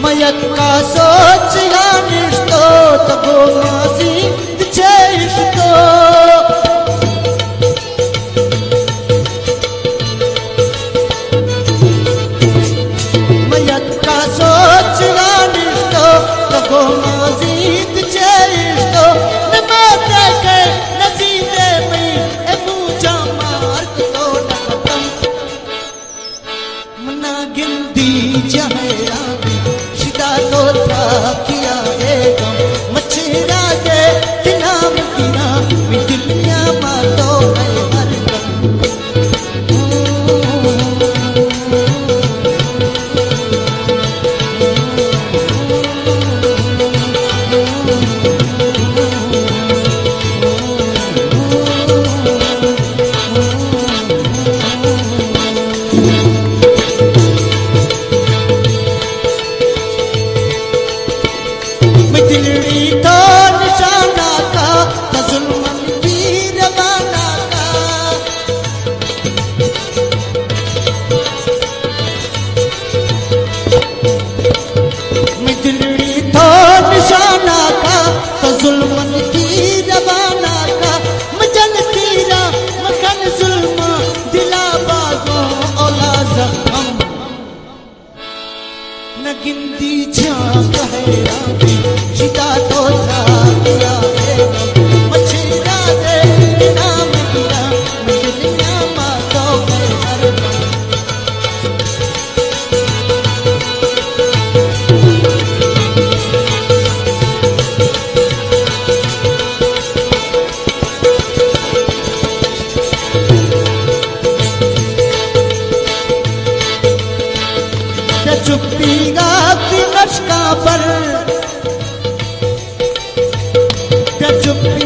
मयत का सोच निष्ठो तबो मासी चेष्टो मयत का सोच निष्ठो तबो मासी चेष्टो न माता के नजीदे में ए मुझा मार्ग तो न खत्म मना गिंदी जहरा तो था किया है गम मच्छरा के दिनाम किया दुनिया मातो है हर गम दिलड़ी तो निशाना का जुल्मन की रवाना का मैं दिलड़ी तो निशाना का जुल्मन की रवाना का मजल तीरा मखन जुल्मा दिला बागों औला जख्म न गिनती झांक है सीता तो था किया है मच्छरा दे नाम किया दुनिया मातो है हर चुप्पी गाती लश्का पर चुप्पी